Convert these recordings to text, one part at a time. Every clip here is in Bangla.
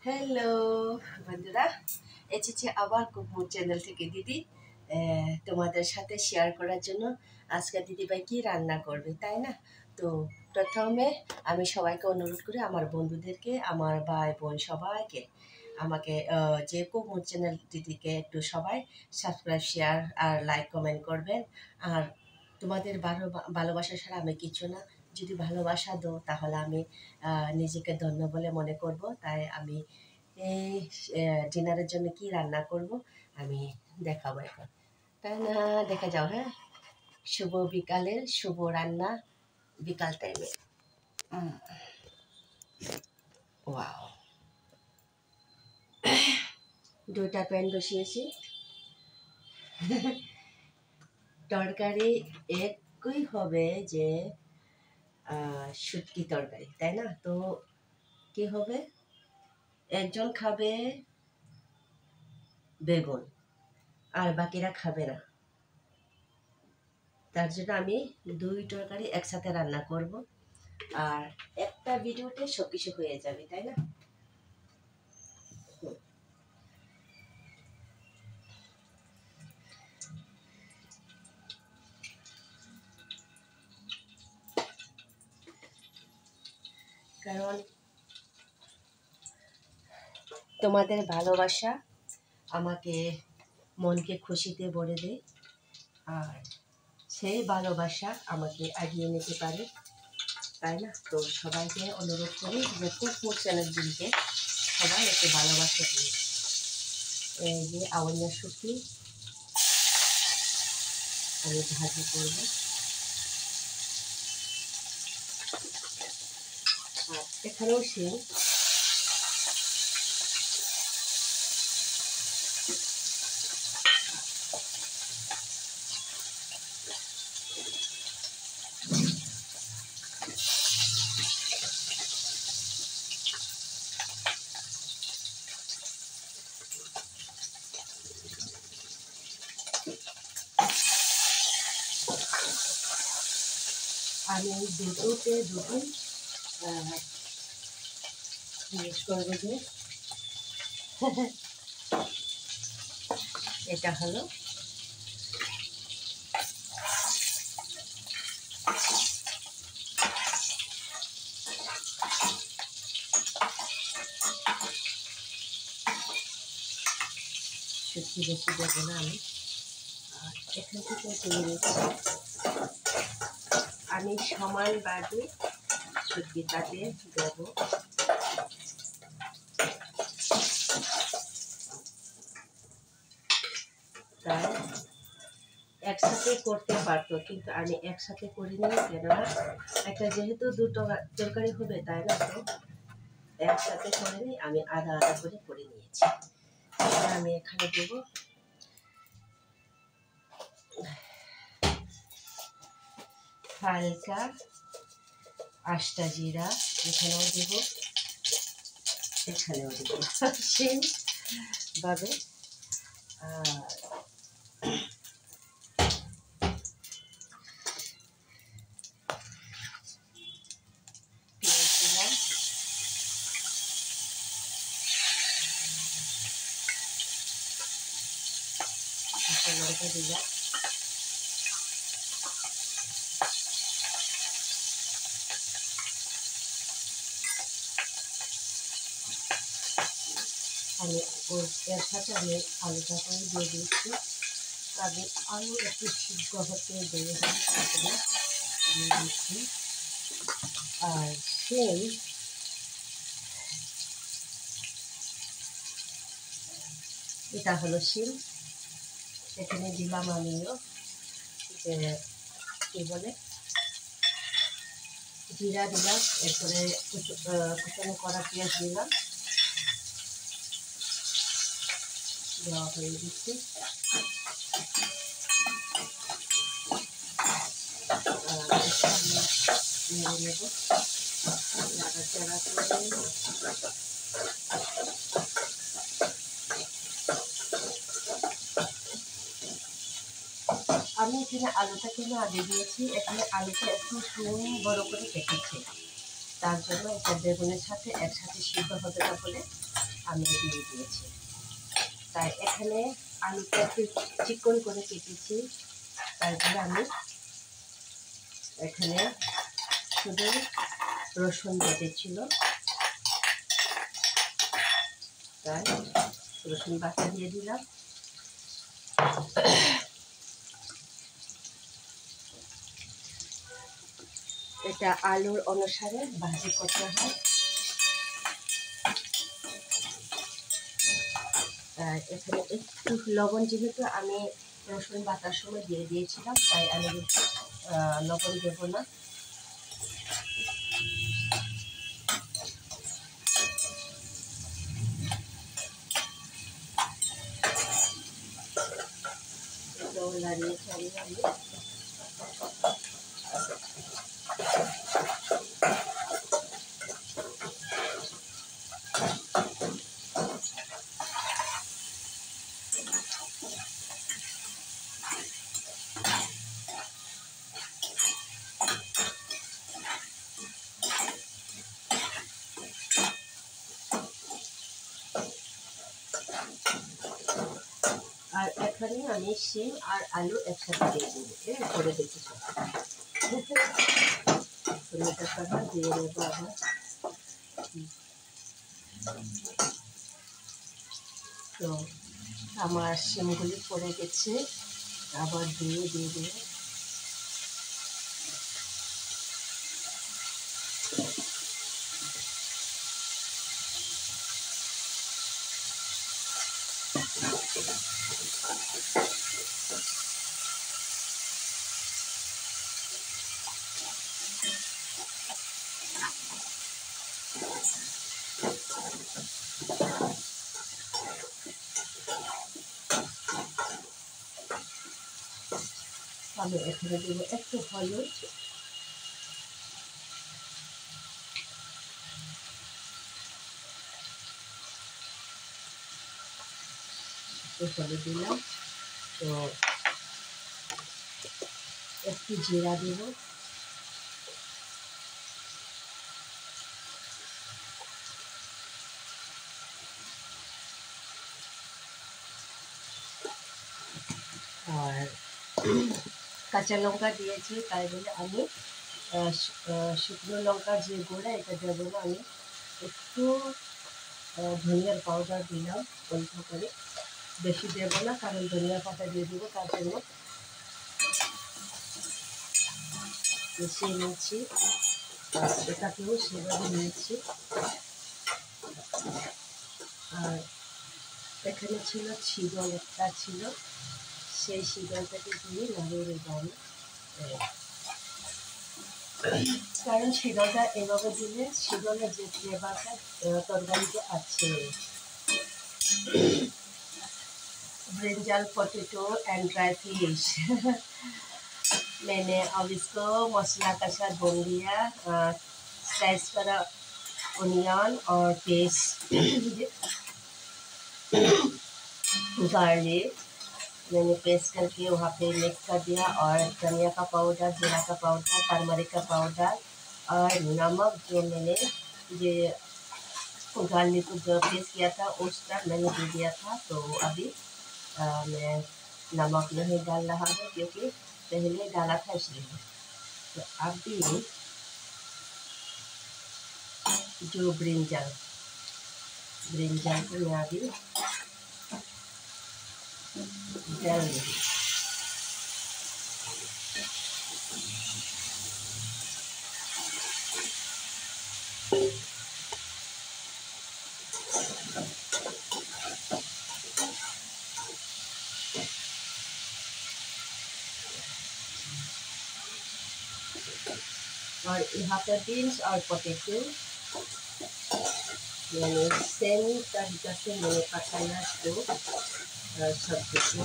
হ্যালো বন্ধুরা, এসেছি আবার কুকমুক চ্যানেল থেকে দিদি তোমাদের সাথে শেয়ার করার জন্য। আজকে দিদিভাই কি রান্না করবে তাই না? তো প্রথমে আমি সবাইকে অনুরোধ করি, আমার বন্ধুদেরকে, আমার ভাই বোন সবাইকে, আমাকে যে কুকমুক চ্যানেল দিদিকে একটু সবাই সাবস্ক্রাইব, শেয়ার আর লাইক কমেন্ট করবেন। আর তোমাদের ভালোবাসা ছাড়া আমি কিছু না। যদি ভালোবাসা দাও তাহলে আমি নিজেকে ধন্য বলে মনে করব। তাই আমি এই ডিনারের জন্য কি রান্না করব আমি দেখাবো এখন। তাই না, দেখা যাও। হ্যাঁ, শুভ বিকালের শুভ রান্না, বিকাল টাইমে। ওয়াও, 2টা প্যান বসিয়েছি। তরকারি একই হবে, যে শুটকি তরকারি, তাই না? তো কি হবে, একজন খাবে বেগুন আর বাকিরা খাবে না। তার জন্য আমি 2 তরকারি একসাথে রান্না করব, আর একটা ভিডিওতে সব কিছু হয়ে যাবে, তাই না? কারণ তোমাদের ভালোবাসা আমাকে মনকে খুশিতে ভরে দেয়, আর সেই ভালোবাসা আমাকে এগিয়ে নিতে পারে, তাই না? তো সবাইকে অনুরোধ করি যে কুকমুক চ্যানেলগুলিকে সবাই একটু ভালোবাসা দিই। এই যে আওয়াজের শুটকি আমি ভাজি করবো, আর এখানেও শিম। আমি দুটোতে দুটো ইউজ করবো। যে এটা হলো শুটকি, বেশি দেবো না আমি। আর এখান থেকে তুলে নিচ্ছি আমি সমান বাদে শুটকিটাতে দেবো। তাই একসাথে করতে পারতো, কিন্তু আমি একসাথে করিনি, কেননা একটা যেহেতু দুটো তরকারি হবে, তাই না? তো একসাথে করিনি, আমি আধা আধা করে নিয়েছি। আমি এখানে দেব হালকা আস্তা জিরা, এখানেও দেব, এখানেও দেব সেই ভাবে। আর পেঁয়াজ দিলাম, লঙ্কা দিলাম, আমি এর সাথে আমি আলুটা করে দিয়ে দিচ্ছি। আমি আলু একটু সিদ্ধ হতে দিয়ে দিচ্ছি। আর সেই এটা হলো শিম, এখানে দিলাম আমিও যে কি বলে জিরা দিলাম, এরপরে কুচানো করা পেঁয়াজ দিলাম, দেওয়া হয়ে দিচ্ছি। নেড়ে নেব নাড়াচাড়া করে। আমি এখানে আলুটা কিন্তু আগে দিয়েছি, এখানে আলুটা একটু বড় করে কেটেছি, তার জন্য এটা বেগুনের সাথে একসাথে সিদ্ধ হবে না বলে আমি দিয়ে দিয়েছি। তাই এখানে আলুটা একটু চিকন করে কেটেছি। তারপরে আমি এখানে শুধু রসুন বেটেছিল, তাই রসুন বাটা দিয়ে দিলাম। এটা আলুর অনুসারে ভাজি করতে হয়। আর এখানে একটু লবণ, যেহেতু আমি রসুন বাটার সময় দিয়ে দিয়েছিলাম, তাই আমি লবণ দেব না। লাড়িয়ে চালিয়ে আমি আর এখানে আমি শিম আর আলু একসাথে দিয়ে দেবো, করে দেখি সব দিয়ে নেবো আবার। তো আমার শিমগুলি পড়ে গেছে, আবার দিয়ে দেবো। আমি এখানে দেবো একটু হলুদ, দিলাম। তো একটু জিরা দেব, আর কাঁচা লঙ্কা দিয়েছি, তাই বলে আমি শুকনো লঙ্কার যে গুঁড়া এটা দেবো না। আমি একটু ধনিয়ার পাউডার দিলাম অল্প করে, বেশি দেবো না, কারণ ধনিয়া পাতা দিয়ে দেবো। তার জন্য মিশিয়ে নিয়েছি, এটাকেও সেভাবে নিয়েছি। আর এখানে ছিল ছিদল, একটা ছিল, সেই শীতলটাকে দিয়ে লাগিয়ে দেবো আমি। কারণ শীতলটা এভাবে দিলে শীতলের যে ফ্লেভারটা তরকারিতে আছে। Brinjal potato and dry fish मैंने अब इसको मसाला के साथ भून लिया। स्लाइस करा ओनियन और पेस्ट गार्लिक मैंने पेस्ट करके वहाँ पे मिक्स कर दिया, और धनिया का पाउडर, जीरा का पाउडर, टर्मरिक का पाउडर और नमक जो मैंने ये गार्लिक को जो पेस्ट किया था उसका मैंने दे दिया था। तो अभी मैं नमक नहीं डाल रहा हूँ क्योंकि पहले डाला था इसलिए। तो अभी जो ब्रिंजल को मैं अभी डाल दूँगी। और यहाँ पर बीन्स और पोटैटो मैंने सेम तरीका से मैंने पकाया तो सब्जी को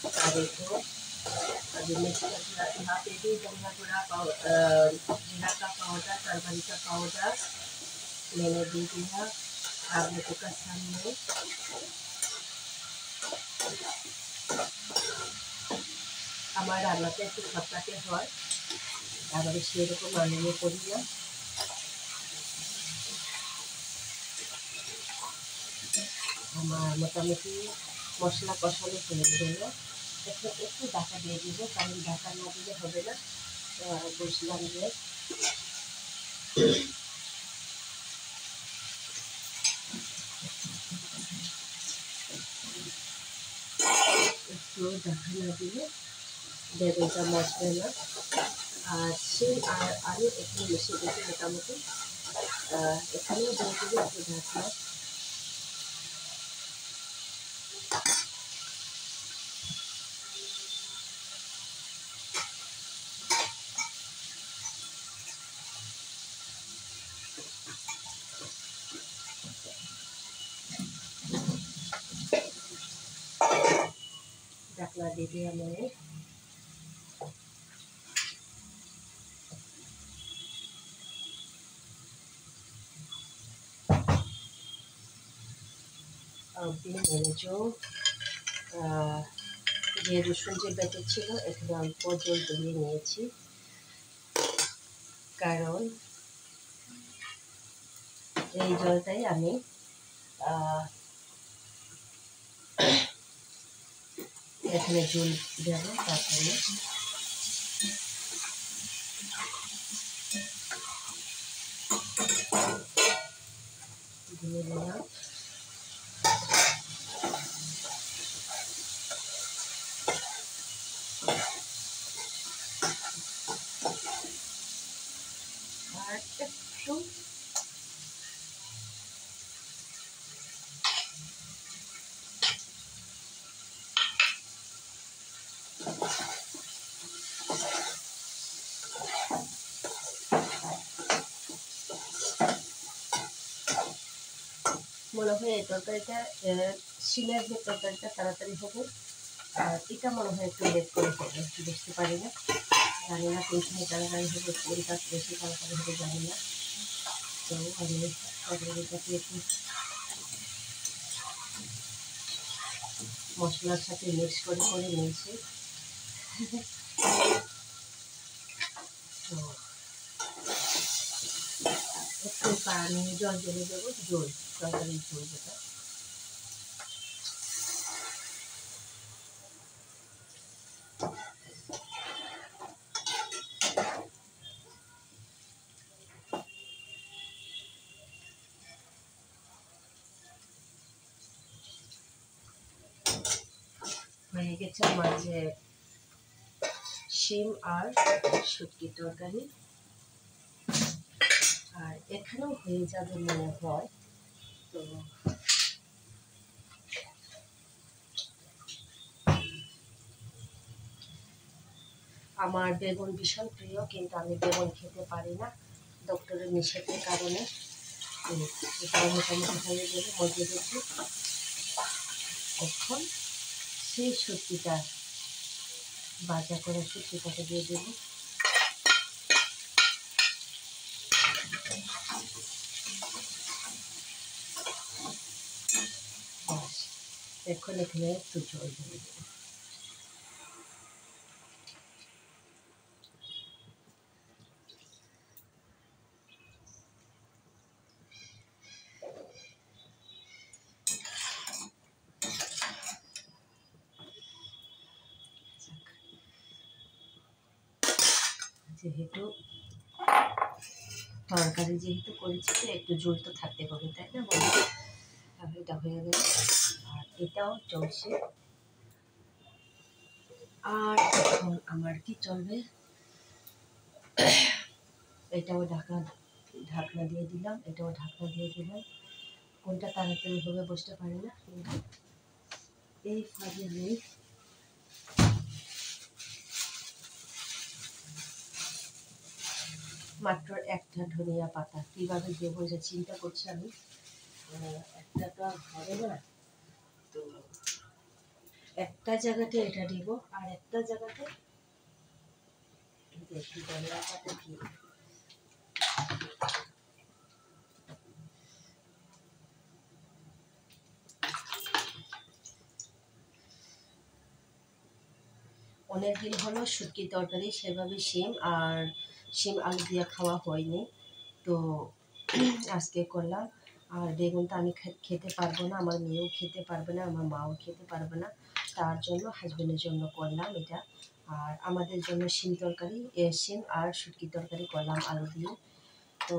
सारे को अभी मिक्स कर दिया। यहाँ पे भी धनिया गुड़ा जीरा का पाउडर, टर्मरिक का पाउडर मैंने दे दिया। आप लोगों का सामने আমার রান্নাটা একটু খটখাটে হয়, তারপরে সেরকম আমিও করি না। আমার মোটামুটি মশলা কষানো হয়ে গেল। এখন একটু ঢাকা দিয়ে দিব, কারণ ঢাকা না দিলে হবে না। বুঝলাম যে একটু ঢাকা না দিলে বেগুনটা মজবে না। আর সেই আর আলু একটু মিশিয়ে দিতে মোটামুটি এখানেও দিয়ে দেবো একটু ঢাকা। ঢাকনা দিয়ে দিয়ে আমি দিয়ে মেরেছো যে রসুন যে বেটে ছিল এখানে অল্প জল দিয়ে নিয়েছি, কারণ এই জলটাই আমি এখানে জল দেবো। তারপরে দিয়ে দিলাম আর একটু মনে হয় এই তরকারিটা শিলের যে তরকারিটা তাড়াতাড়ি হবে, আর এটা মনে হয় একটু লেট করে হবে, বুঝতে পারি না, জানি না কোনখানে তাড়াতাড়ি হবে, কোনটা বেশি তাড়াতাড়ি হবে জানি না। তো আমি তরকারিটাকে একটু মশলার সাথে মিক্স করে নিয়েছি। তো একটু পানি জল ঢেলে দেবো, জল তরকারির ঝোল যেটা। হয়ে গেছে আমার যে শিম আর শুটকি তরকারি, আর এখানেও হয়ে যাবে মনে হয়। তো আমার বেগুন ভীষণ প্রিয়, কিন্তু আমি বেগুন খেতে পারি না ডক্টরের নিষেধের কারণে। এটাও মোটামুটি হয়ে গেলে মজে দেখি। এখন সেই শুটকিটা ভাজা করে শুটকিটাকে দিয়ে দেবো। এখন এখানে একটু জল দিয়ে দেবো। যেহেতু তরকারি যেহেতু করেছি তো একটু জল তো থাকতে হবে, তাই না বলো? এটা হয়ে গেল, আর এটাও চলছে। আর এখন আমার কি চলবে, এটাও ঢাকনা দিয়ে দিলাম, এটাও ঢাকনা দিয়ে দিলাম। কোনটা তাড়াতাড়ি হবে বুঝতে পারি না, কিন্তু এই ফাঁকে আমি মাত্র একটা ধনিয়া পাতা কীভাবে দেবো এটা চিন্তা করছি আমি। একটা তো আর হবে না, তো একটা জায়গাতে এটা দিব, আর একটা জায়গাতে দেখি ধনিয়া পাতা দিয়ে। অনেকদিন হলো শুটকি তরকারি সেভাবে শিম আলু দিয়ে খাওয়া হয়নি, তো আজকে করলাম। আর বেগুনটা আমি খেতে পারবো না, আমার মেয়েও খেতে পারবে না, আমার মাও খেতে পারবে না, তার জন্য হাজবেন্ডের জন্য করলাম এটা। আর আমাদের জন্য শিম আর শুটকি তরকারি করলাম আলু দিয়ে। তো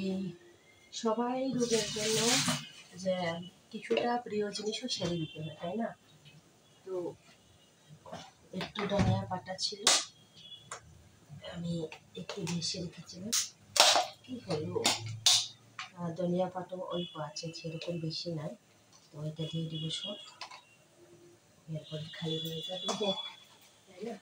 এই সবাই রোগের জন্য যে কিছুটা প্রিয় জিনিসও ছেড়ে দিতে হয়, তাই না? তো একটু ধনিয়া পাতা ছিল, আমি একটু বেশি রেখেছিলাম, কি হলো, ধনিয়া পাতাও অল্প আছে, সেরকম বেশি নাই। তো এটা দিয়ে দিব সব, এরপর খালি হয়ে যাবে, তাই না?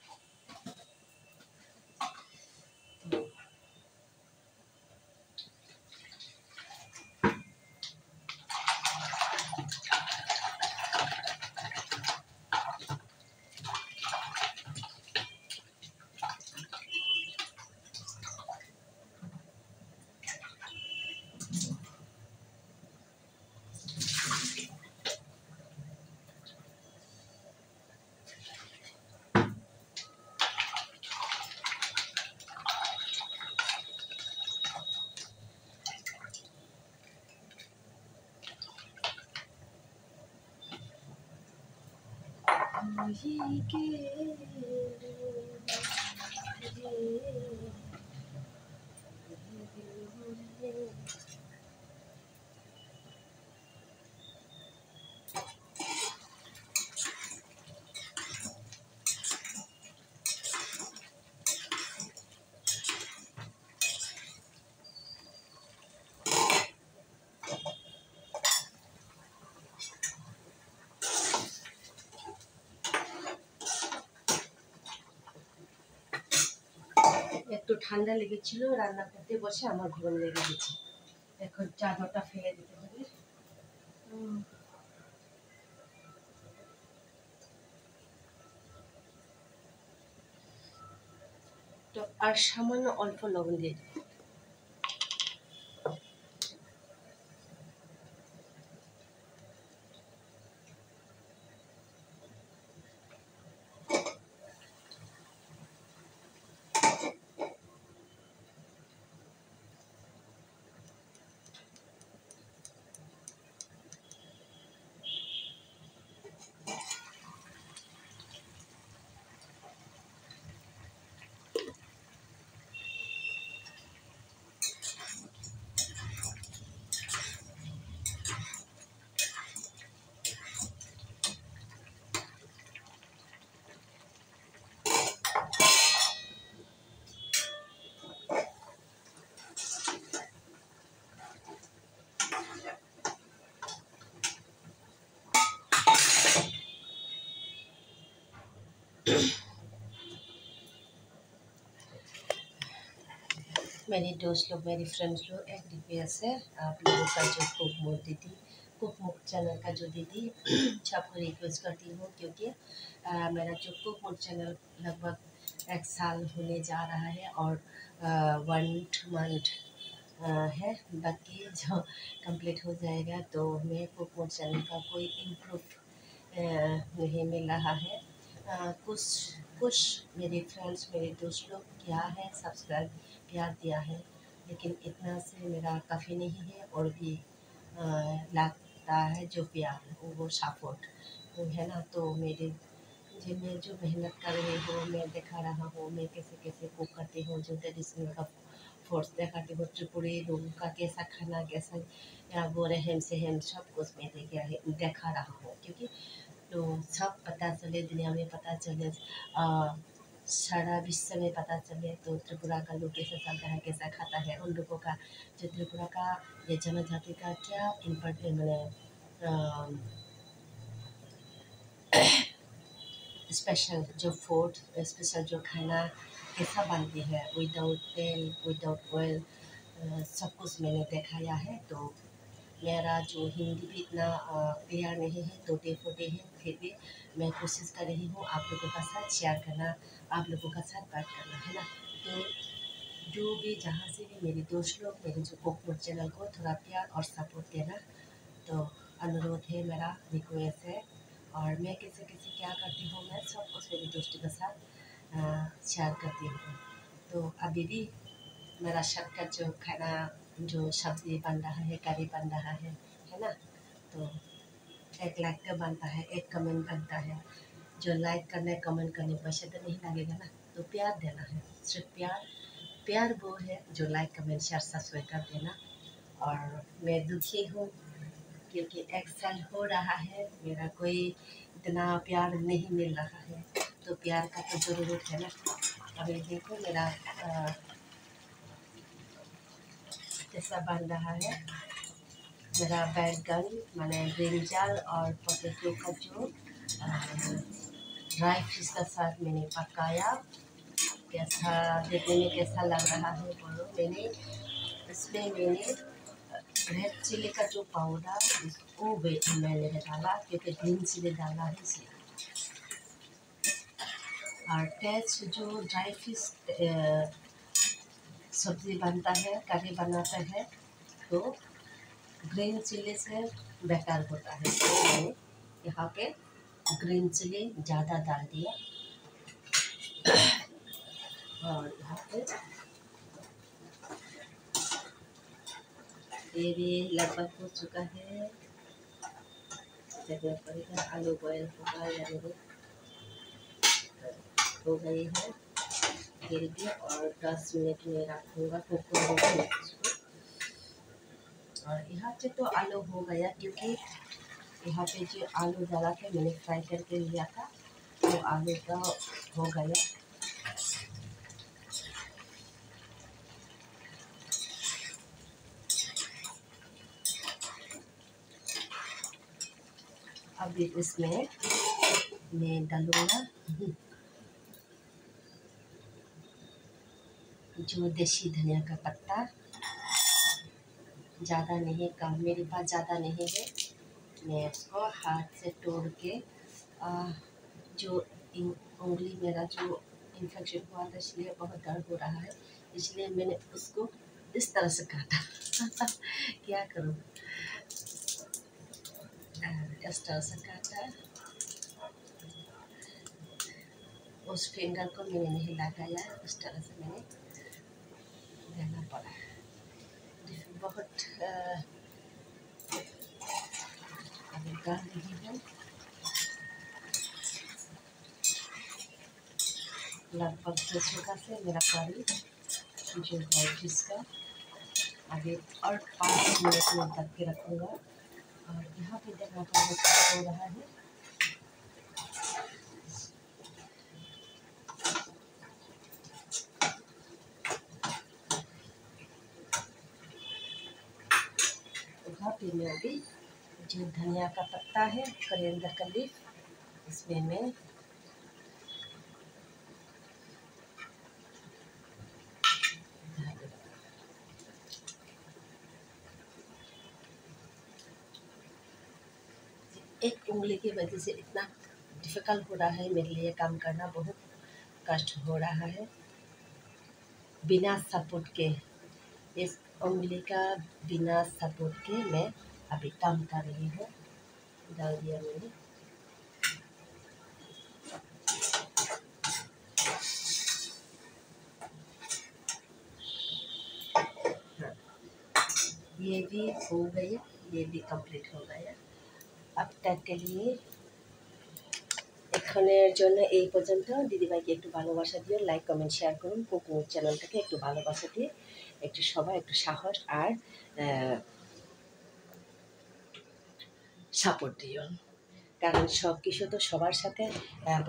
একটু ঠান্ডা লেগেছিল, রান্না করতে বসে আমার গরম লেগে গেছে, এখন চাদরটা ফেলে দিতে হবে। তো আর সামান্য অল্প লবণ দিয়ে দিই। मेरे दोस्त लोग, मेरी फ्रेंड्स लोग एक रिक्वेस्ट है, आप लोगों का जो कुक मुक दीदी, कुक मुक चैनल का जो दीदी सबको रिक्वेस्ट करती हूँ, क्योंकि मेरा जो कुक मुक चैनल लगभग 1 साल होने जा रहा है और 1 मंथ है बाकी, जो कंप्लीट हो जाएगा। तो मैं कुक मुक चैनल का कोई इम्प्रूव नहीं मिल रहा है। कुछ कुछ मेरे फ्रेंड्स, मेरे दोस्त लोग क्या है सब्सक्राइब प्यार दिया है, लेकिन इतना से मेरा काफ़ी नहीं है, और भी लगता है जो प्यार वो सपोर्ट वो है ना। तो मेरे जी, मैं जो मेहनत कर रही हूँ, मैं दिखा रहा हूँ मैं कैसे कैसे कुक करती हूँ, जो ट्रेडिशनल का फूड्स दिखाती हूँ, त्रिपुरी लोगों का कैसा खाना, कैसा या वो रहन सहन सब कुछ मैं दिखा रहा हूँ, क्योंकि तो सब पता चले, दुनिया में पता चले, सारा विश्व में पता चले, तो त्रिपुरा का लोग कैसा चलता है, कैसा खाता है, उन लोगों का जो त्रिपुरा का ये जनजाति का क्या इम्पोर्टेंट मैंने स्पेशल जो फूड, स्पेशल जो खाना कैसा बनती है, विदाउट तेल विदाउट ऑयल, सब कुछ मैंने दिखाया है। तो मेरा जो हिंदी भी इतना क्लियर नहीं है, टूटे फूटे है, फिर भी मैं कोशिश कर रही हूँ आप लोगों का साथ शेयर करना, आप लोगों का साथ बात करना, है ना। तो जो भी जहाँ से भी मेरे दोस्त लोग मेरे जो कुक चैनल को थोड़ा प्यार और सपोर्ट देना, तो अनुरोध है, मेरा रिक्वेस्ट है। और मैं कैसे कैसे क्या करती हूँ, मैं सब कुछ मेरे दोस्तों के साथ शेयर करती हूँ। तो अभी भी मेरा शॉर्टकट जो खाना जो सब्जी बन रहा है, करी बन रहा है ना। तो 1 लाख का बनता है, 1 कमेंट बनता है। जो लाइक करना है, कमेंट करने पैसे तो नहीं लगेगा ना, तो प्यार देना है, सिर्फ प्यार। प्यार वो है जो लाइक कमेंट शेयर सब्सक्राइब कर देना। और मैं दुखी हूँ क्योंकि 1 साल हो रहा है, मेरा कोई इतना प्यार नहीं मिल रहा है। तो प्यार का तो ज़रूरत है ना। अभी देखो मेरा कैसा बन रहा है। मेरा बैगन माने ब्रिंजल और पोटैटो का जो ड्राई फिश का साथ मैंने पकाया। कैसा देखने में कैसा लग रहा है बोलो। इसमें मैंने रेड चिली का जो पाउडर वो मैंने डाला, क्योंकि ग्रीन चिली डाला है इसलिए। और टेस्ट जो ड्राई फिश सब्ज़ी बनता है, करी बनाता है, तो ग्रीन चिली से बेटर होता है। तो मैंने यहाँ पे ग्रीन चिली ज़्यादा डाल दिया। और यहाँ पे ये भी लगभग हो चुका है। देखना पड़ेगा, आलू बॉयल होगा या नहीं। हो गई है, गिर गया। और 10 मिनट में रखूँगा कुकर में इसको। और यहाँ पे तो आलू हो गया, क्योंकि यहाँ पे जो आलू डाला था मैंने फ्राई करके लिया था, तो आलू का हो गया। अब इसमें मैं डालूँगा जो देसी धनिया का पत्ता। ज़्यादा नहीं, कम, मेरे पास ज़्यादा नहीं है। मैं उसको हाथ से तोड़ के जो उंगली मेरा जो इन्फेक्शन हुआ था, इसलिए बहुत दर्द हो रहा है, इसलिए मैंने उसको इस तरह से काटा क्या करूँ, इस तरह से काटा। उस फिंगर को मैंने नहीं लगाया, इस तरह से मैंने रहना पड़ा। बहुत डाल रही है, लगभग 2 से मेरा करी जो ड्राई फिश का आगे और 5 मिनट में ढक के रखूँगा। और यहाँ पे देखना पड़ेगा हो रहा है। यहाँ पे मैं अभी जो धनिया का पत्ता है, करिएंडर का लीफ, इसमें मैं एक उंगली की वजह से इतना डिफ़िकल्ट हो रहा है मेरे लिए, काम करना बहुत कष्ट हो रहा है बिना सपोर्ट के। इस उंगली का बिना सपोर्ट के मैं अभी काम कर रही हूँ। डाल दिया मैंने। हाँ, ये भी हो गया, ये भी कंप्लीट हो गया। अब तक के लिए এখনের জন্য এই পর্যন্ত। দিদিভাইকে একটু ভালোবাসা দিও, লাইক কমেন্ট শেয়ার করুন। কুকিং চ্যানেলটাকে একটু ভালোবাসা দিয়ে একটু সবাই একটু সাহস আর সাপোর্ট দিও। কারণ সব কিছু তো সবার সাথে,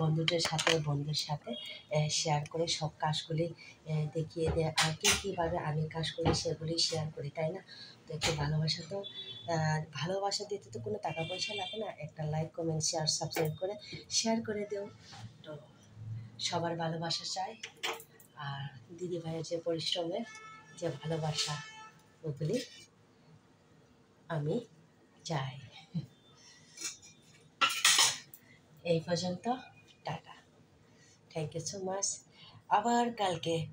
বন্ধুদের সাথে, বন্ধুর সাথে শেয়ার করে সব কাজগুলি দেখিয়ে দেয়। আর কীভাবে আমি কাজ করি সেগুলি শেয়ার করি, তাই না? তো একটু ভালোবাসা তো, ভালোবাসা দিতে তো কোনো টাকা পয়সা লাগে না। একটা লাইক কমেন্ট শেয়ার সাবস্ক্রাইব করে শেয়ার করে দিও। তো সবার ভালোবাসা চাই। আর দিদিভাইয়ের যে পরিশ্রমের যে ভালোবাসা, ওগুলি আমি চাই। এই পর্যন্ত, tata. Thank you so much. আবার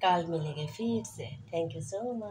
কাল মিলেंगे फिर से। Thank you so much.